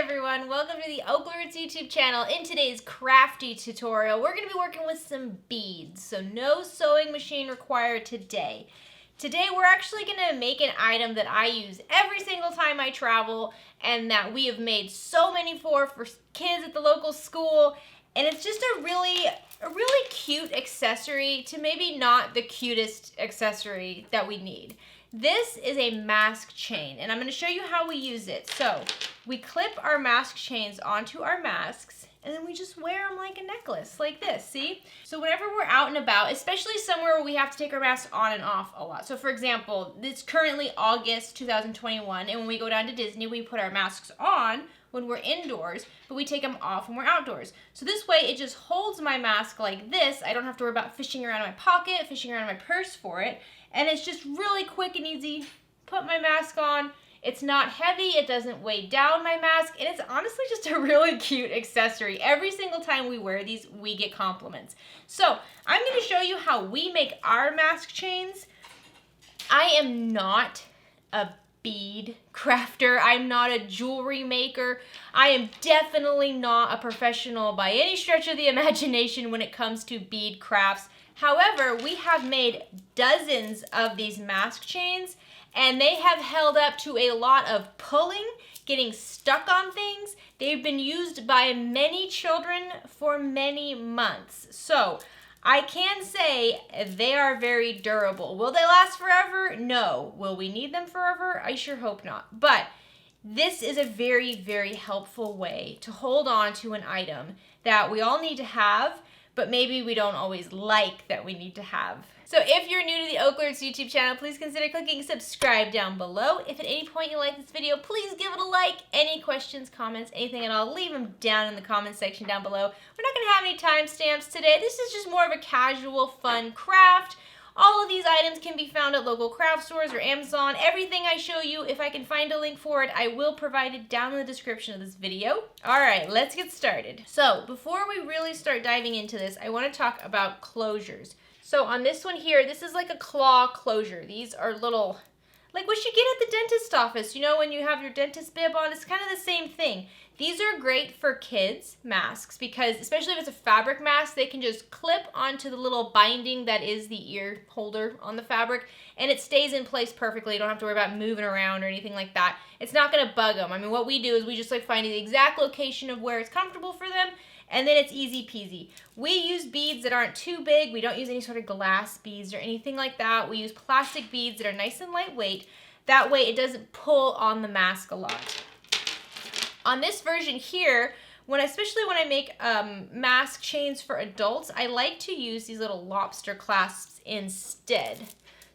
everyone, welcome to the OklaRoots YouTube channel. In today's crafty tutorial, we're going to be working with some beads, so no sewing machine required today. Today we're actually going to make an item that I use every single time I travel and that we have made so many for kids at the local school, and it's just a really cute accessory to maybe not the cutest accessory that we need. This is a mask chain, and I'm going to show you how we use it. So we clip our mask chains onto our masks, and then we just wear them like a necklace, like this, see? So whenever we're out and about, especially somewhere where we have to take our masks on and off a lot. So for example, it's currently August 2021, and when we go down to Disney, we put our masks on when we're indoors, but we take them off when we're outdoors. So this way, it just holds my mask like this. I don't have to worry about fishing around in my pocket, fishing around in my purse for it. And it's just really quick and easy. Put my mask on. It's not heavy. It doesn't weigh down my mask. And it's honestly just a really cute accessory. Every single time we wear these, we get compliments. So I'm going to show you how we make our mask chains. I am not a bead crafter. I'm not a jewelry maker. I am definitely not a professional by any stretch of the imagination when it comes to bead crafts. However, we have made dozens of these mask chains, and they have held up to a lot of pulling, getting stuck on things. They've been used by many children for many months. So I can say they are very durable. Will they last forever? No. Will we need them forever? I sure hope not. But this is a very, very helpful way to hold on to an item that we all need to have, but maybe we don't always like that we need to have. So if you're new to the OklaRoots YouTube channel, please consider clicking subscribe down below. If at any point you like this video, please give it a like. Any questions, comments, anything at all, leave them down in the comments section down below. We're not gonna have any timestamps today. This is just more of a casual, fun craft. All of these items can be found at local craft stores or Amazon. Everything I show you, if I can find a link for it, I will provide it down in the description of this video. All right, let's get started. So before we really start diving into this, I want to talk about closures. So on this one here, this is like a claw closure. These are little, like what you get at the dentist office. You know, when you have your dentist bib on, it's kind of the same thing. These are great for kids' masks because, especially if it's a fabric mask, they can just clip onto the little binding that is the ear holder on the fabric, and it stays in place perfectly. You don't have to worry about moving around or anything like that. It's not going to bug them. I mean, what we do is we just like find the exact location of where it's comfortable for them, and then it's easy peasy. We use beads that aren't too big. We don't use any sort of glass beads or anything like that. We use plastic beads that are nice and lightweight. That way it doesn't pull on the mask a lot. On this version here, especially when I make mask chains for adults, I like to use these little lobster clasps instead.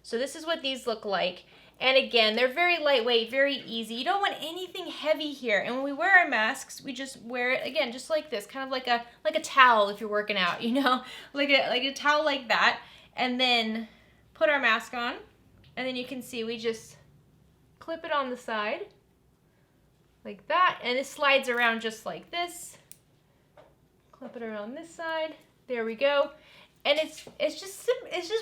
So this is what these look like. And again, they're very lightweight, very easy. You don't want anything heavy here. And when we wear our masks, we just wear it, again, just like this, kind of like a towel if you're working out, you know? Like a towel like that. And then put our mask on. And then you can see we just clip it on the side. Like that, and it slides around just like this. Clip it around this side. There we go. And it's just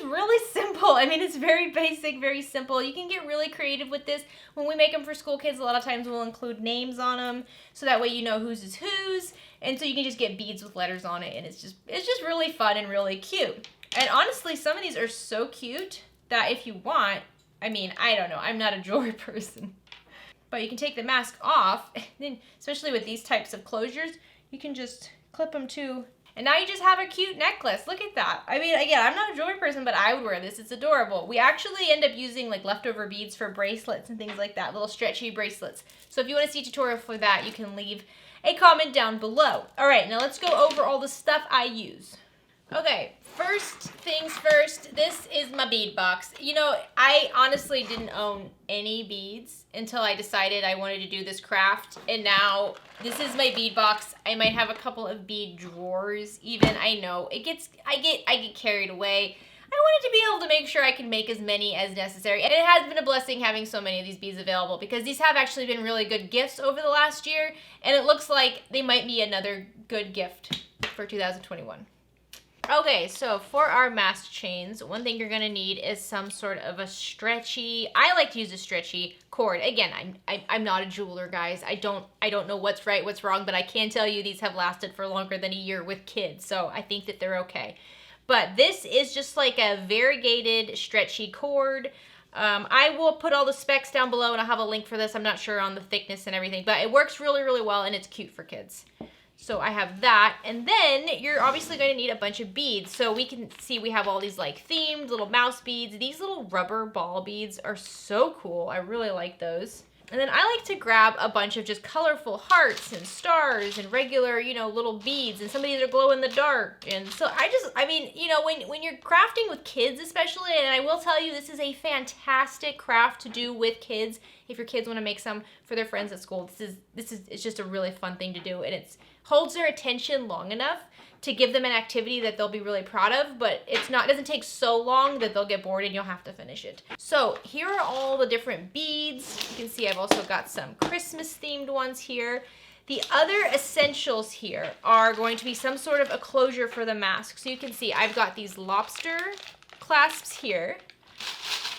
really simple. I mean, it's very basic, very simple. You can get really creative with this. When we make them for school kids, a lot of times we'll include names on them, so that way you know whose is whose. And so you can just get beads with letters on it, and it's just really fun and really cute. And honestly, some of these are so cute that if you want, I mean, I don't know, I'm not a jewelry person. But you can take the mask off, and then, especially with these types of closures, you can just clip them too. And now you just have a cute necklace. Look at that. I mean, again, I'm not a jewelry person, but I would wear this. It's adorable. We actually end up using like leftover beads for bracelets and things like that, little stretchy bracelets. So if you want to see a tutorial for that, you can leave a comment down below. All right, now let's go over all the stuff I use. Okay, first things first, this is my bead box. You know, I honestly didn't own any beads until I decided I wanted to do this craft, and now this is my bead box. I might have a couple of bead drawers even. I know, I get carried away. I wanted to be able to make sure I can make as many as necessary, and it has been a blessing having so many of these beads available because these have actually been really good gifts over the last year, and it looks like they might be another good gift for 2021. Okay, so for our mask chains, one thing you're gonna need is some sort of a stretchy, I like to use a stretchy cord. Again, I'm not a jeweler, guys. I don't know what's right, what's wrong, but I can tell you these have lasted for longer than a year with kids, so I think that they're okay. But this is just like a variegated stretchy cord. I will put all the specs down below, and I'll have a link for this. I'm not sure on the thickness and everything, but it works really, really well, and it's cute for kids. So I have that, and then you're obviously going to need a bunch of beads. So we can see we have all these like themed little mouse beads. These little rubber ball beads are so cool. I really like those. And then I like to grab a bunch of just colorful hearts and stars and regular, you know, little beads, and some of these are glow in the dark. And so I mean, you know, when you're crafting with kids especially, and I will tell you, this is a fantastic craft to do with kids. If your kids want to make some for their friends at school, it's just a really fun thing to do, and it holds their attention long enough to give them an activity that they'll be really proud of, but it doesn't take so long that they'll get bored and you'll have to finish it. So here are all the different beads. You can see I've also got some Christmas themed ones here. The other essentials here are going to be some sort of a closure for the mask. So you can see I've got these lobster clasps here.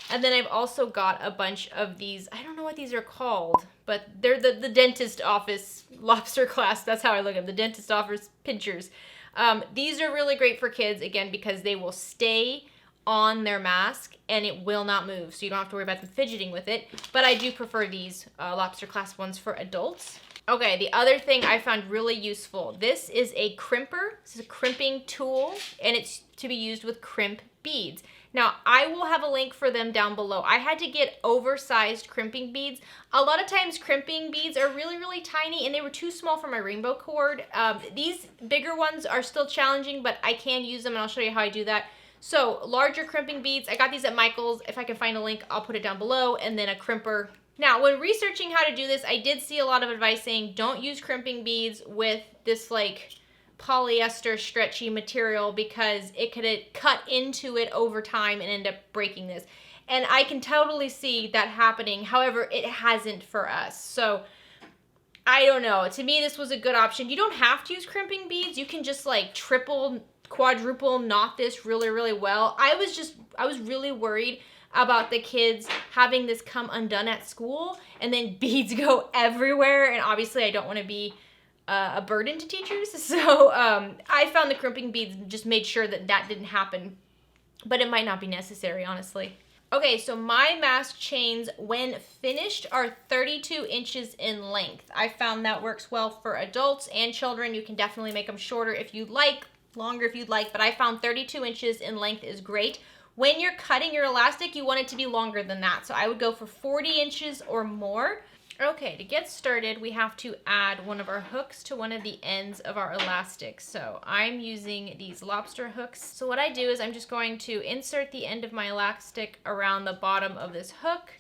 And then I've also got a bunch of these, I don't know what these are called, but they're the dentist office lobster clasp. That's how I look at them, the dentist office pinchers. These are really great for kids, again, because they will stay on their mask and it will not move. So you don't have to worry about them fidgeting with it. But I do prefer these lobster clasp ones for adults. Okay, the other thing I found really useful. This is a crimper. This is a crimping tool, and it's to be used with crimp beads. Now, I will have a link for them down below. I had to get oversized crimping beads. A lot of times crimping beads are really, really tiny, and they were too small for my rainbow cord. These bigger ones are still challenging, but I can use them, and I'll show you how I do that. So larger crimping beads, I got these at Michael's. If I can find a link, I'll put it down below, and then a crimper. Now, when researching how to do this, I did see a lot of advice saying don't use crimping beads with this like polyester stretchy material because it could cut into it over time and end up breaking this. And I can totally see that happening. However, it hasn't for us. So I don't know. To me, this was a good option. You don't have to use crimping beads. You can just like triple, quadruple knot this really, really well. I was really worried about the kids having this come undone at school and then beads go everywhere. And obviously I don't want to be a burden to teachers. So I found the crimping beads just made sure that that didn't happen, but it might not be necessary, honestly. Okay, so my mask chains, when finished, are 32 inches in length. I found that works well for adults and children. You can definitely make them shorter if you'd like, longer if you'd like, but I found 32 inches in length is great. When you're cutting your elastic, you want it to be longer than that. So I would go for 40 inches or more. Okay, to get started, we have to add one of our hooks to one of the ends of our elastic. So I'm using these lobster hooks. So what I do is I'm just going to insert the end of my elastic around the bottom of this hook,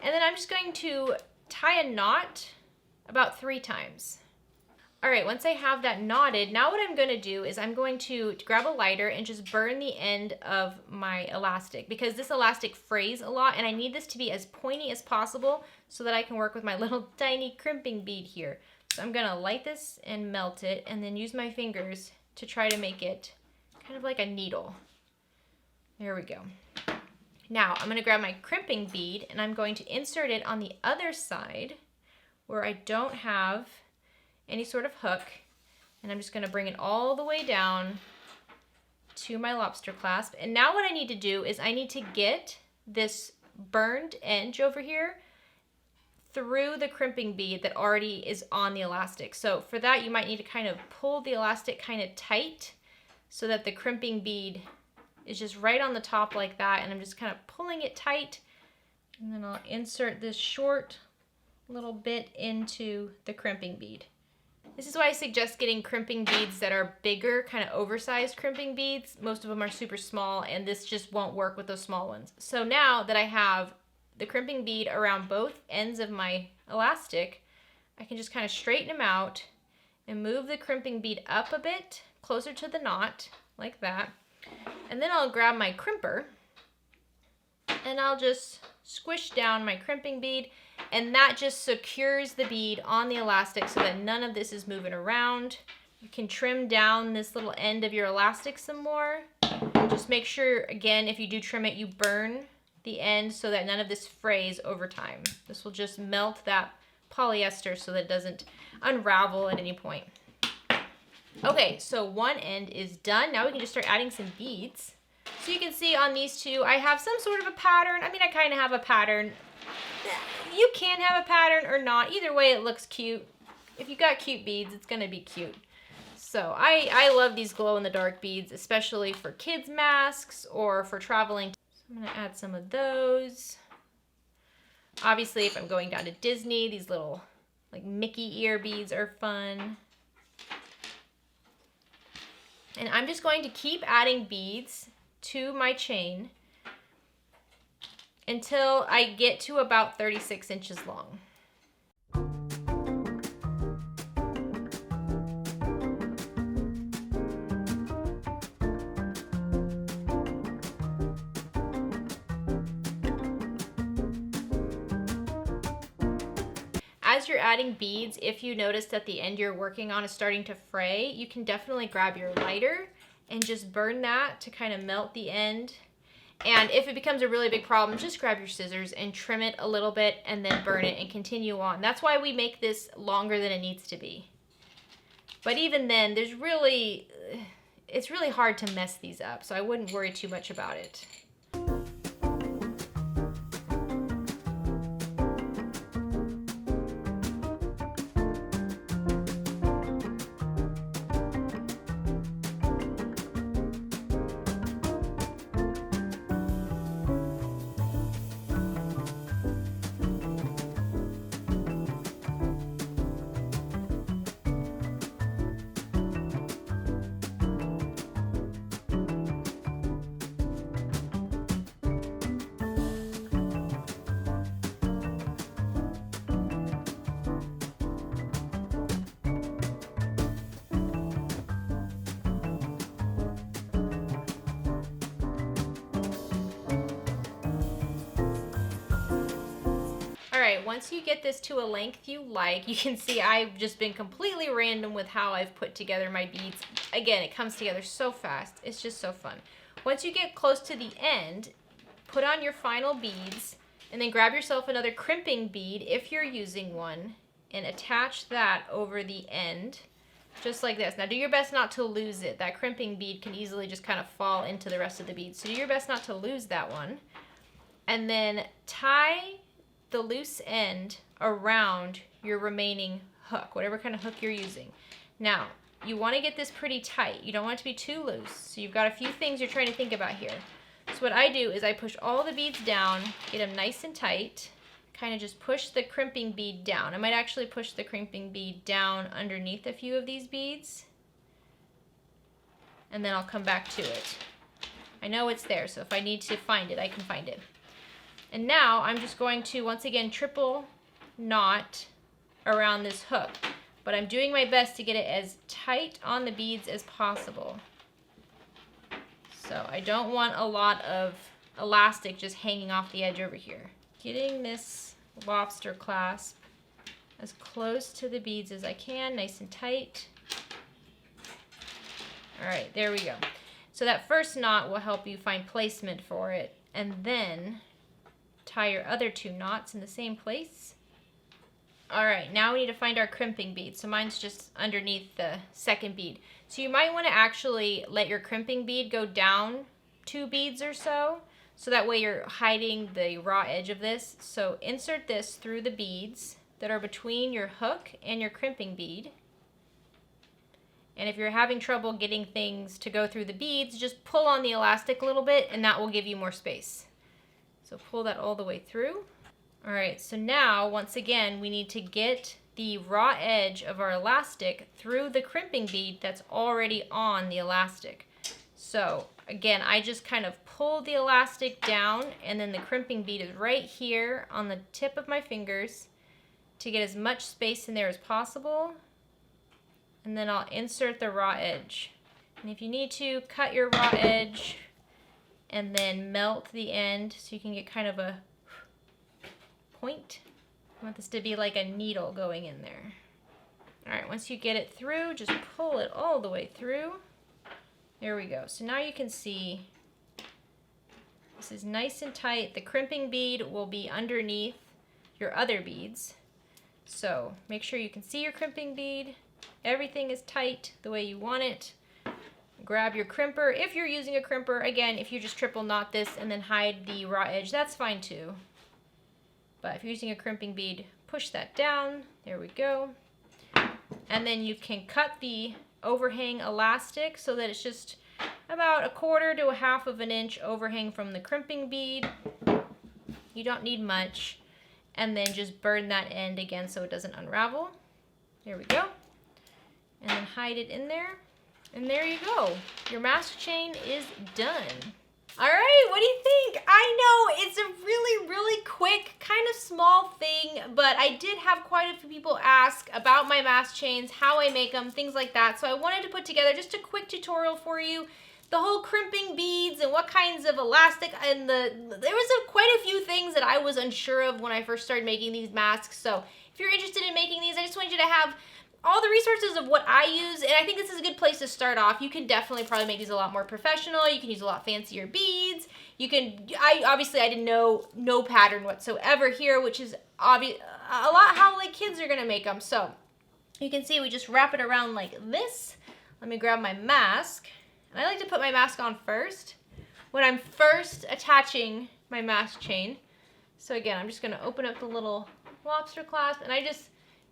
and then I'm just going to tie a knot about 3 times. All right, once I have that knotted, now what I'm going to do is I'm going to grab a lighter and just burn the end of my elastic, because this elastic frays a lot and I need this to be as pointy as possible so that I can work with my little tiny crimping bead here. So I'm going to light this and melt it and then use my fingers to try to make it kind of like a needle. There we go. Now I'm going to grab my crimping bead and I'm going to insert it on the other side where I don't have any sort of hook, and I'm just going to bring it all the way down to my lobster clasp. And now what I need to do is I need to get this burned edge over here through the crimping bead that already is on the elastic. So for that, you might need to kind of pull the elastic kind of tight so that the crimping bead is just right on the top like that, and I'm just kind of pulling it tight, and then I'll insert this short little bit into the crimping bead. This is why I suggest getting crimping beads that are bigger, kind of oversized crimping beads. Most of them are super small, and this just won't work with those small ones. So now that I have the crimping bead around both ends of my elastic, I can just kind of straighten them out and move the crimping bead up a bit closer to the knot, like that. And then I'll grab my crimper and I'll just squish down my crimping bead, and that just secures the bead on the elastic so that none of this is moving around. You can trim down this little end of your elastic some more. Just make sure, again, if you do trim it, you burn the end so that none of this frays over time. This will just melt that polyester so that it doesn't unravel at any point. Okay, so one end is done. Now we can just start adding some beads. So you can see on these two, I have some sort of a pattern. I mean, I kind of have a pattern. You can have a pattern or not. Either way, it looks cute. If you got cute beads, it's gonna be cute. So I love these glow-in-the-dark beads, especially for kids' masks or for traveling. So I'm gonna add some of those. Obviously, if I'm going down to Disney, these little like Mickey ear beads are fun. And I'm just going to keep adding beads to my chain until I get to about 36 inches long. As you're adding beads, if you notice that the end you're working on is starting to fray, you can definitely grab your lighter and just burn that to kind of melt the end. And if it becomes a really big problem, just grab your scissors and trim it a little bit and then burn it and continue on. That's why we make this longer than it needs to be. But even then, it's really hard to mess these up, so I wouldn't worry too much about it. Alright, once you get this to a length you like, you can see I've just been completely random with how I've put together my beads. Again, it comes together so fast. It's just so fun. Once you get close to the end, put on your final beads, and then grab yourself another crimping bead if you're using one, and attach that over the end, just like this. Now do your best not to lose it. That crimping bead can easily just kind of fall into the rest of the beads. So do your best not to lose that one. And then tie the loose end around your remaining hook, whatever kind of hook you're using. Now, you want to get this pretty tight. You don't want it to be too loose. So you've got a few things you're trying to think about here. So what I do is I push all the beads down, get them nice and tight, kind of just push the crimping bead down. I might actually push the crimping bead down underneath a few of these beads, and then I'll come back to it. I know it's there, so if I need to find it, I can find it. And now I'm just going to, once again, triple knot around this hook. But I'm doing my best to get it as tight on the beads as possible. So I don't want a lot of elastic just hanging off the edge over here. Getting this lobster clasp as close to the beads as I can, nice and tight. All right, there we go. So that first knot will help you find placement for it, and then tie your other two knots in the same place. All right, now we need to find our crimping bead. So mine's just underneath the second bead. So you might want to actually let your crimping bead go down 2 beads or so, so that way you're hiding the raw edge of this. So insert this through the beads that are between your hook and your crimping bead. And if you're having trouble getting things to go through the beads, just pull on the elastic a little bit and that will give you more space. So pull that all the way through. All right, so now, once again, we need to get the raw edge of our elastic through the crimping bead that's already on the elastic. So again, I just kind of pull the elastic down, and then the crimping bead is right here on the tip of my fingers to get as much space in there as possible. And then I'll insert the raw edge. And if you need to, cut your raw edge and then melt the end so you can get kind of a point. I want this to be like a needle going in there. All right, once you get it through, just pull it all the way through. There we go. So now you can see this is nice and tight. The crimping bead will be underneath your other beads. So make sure you can see your crimping bead. Everything is tight the way you want it. Grab your crimper. If you're using a crimper, again, if you just triple knot this and then hide the raw edge, that's fine too. But if you're using a crimping bead, push that down. There we go. And then you can cut the overhang elastic so that it's just about 1/4 to 1/2 of an inch overhang from the crimping bead. You don't need much. And then just burn that end again so it doesn't unravel. There we go. And then hide it in there. And there you go. Your mask chain is done. All right, what do you think? I know it's a really, really quick, kind of small thing, but I did have quite a few people ask about my mask chains, how I make them, things like that. So I wanted to put together just a quick tutorial for you. The whole crimping beads and what kinds of elastic and there was quite a few things that I was unsure of when I first started making these masks. So if you're interested in making these, I just want you to have all the resources of what I use, and I think this is a good place to start off. You can definitely probably make these a lot more professional. You can use a lot fancier beads. You can, obviously I didn't know no pattern whatsoever here, which is obvious, a lot how like kids are gonna make them. So you can see we just wrap it around like this. Let me grab my mask. And I like to put my mask on first when I'm first attaching my mask chain. So again, I'm just gonna open up the little lobster clasp, and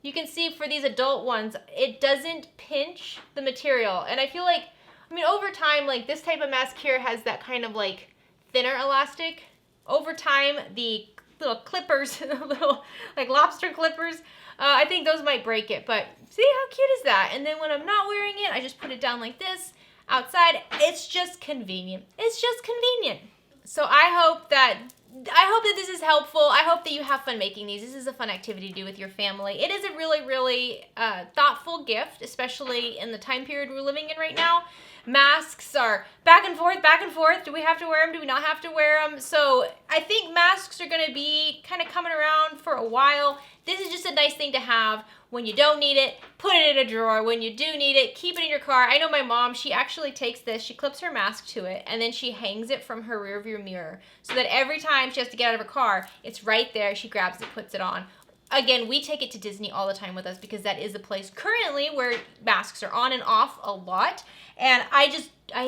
you can see for these adult ones, it doesn't pinch the material. And I feel like, I mean, over time, like this type of mask here has that kind of like thinner elastic. Over time, the little clippers, little like lobster clippers, I think those might break it. But see how cute is that? And then when I'm not wearing it, I just put it down like this outside. It's just convenient. It's just convenient. So I hope that this is helpful. I hope that you have fun making these. This is a fun activity to do with your family. It is a really, really thoughtful gift, especially in the time period we're living in right now. Masks are back and forth, back and forth. Do we have to wear them? Do we not have to wear them? So I think masks are going to be kind of coming around for a while. This is just a nice thing to have. When you don't need it, put it in a drawer. When you do need it, keep it in your car. I know my mom, she actually takes this, she clips her mask to it, and then she hangs it from her rearview mirror so that every time she has to get out of her car, it's right there. She grabs it, puts it on. Again, we take it to Disney all the time with us because that is the place currently where masks are on and off a lot. And I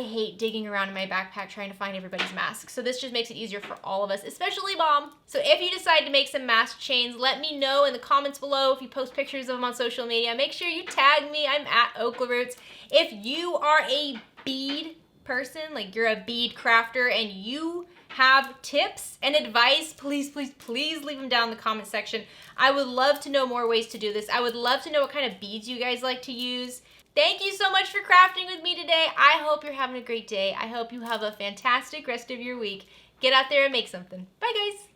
hate digging around in my backpack trying to find everybody's masks. So this just makes it easier for all of us, especially Mom. So if you decide to make some mask chains, let me know in the comments below. If you post pictures of them on social media, make sure you tag me. I'm at OklaRoots. If you are a bead person, like you're a bead crafter and you have tips and advice, please, please, please leave them down in the comment section. I would love to know more ways to do this. I would love to know what kind of beads you guys like to use. Thank you so much for crafting with me today. I hope you're having a great day. I hope you have a fantastic rest of your week. Get out there and make something. Bye, guys.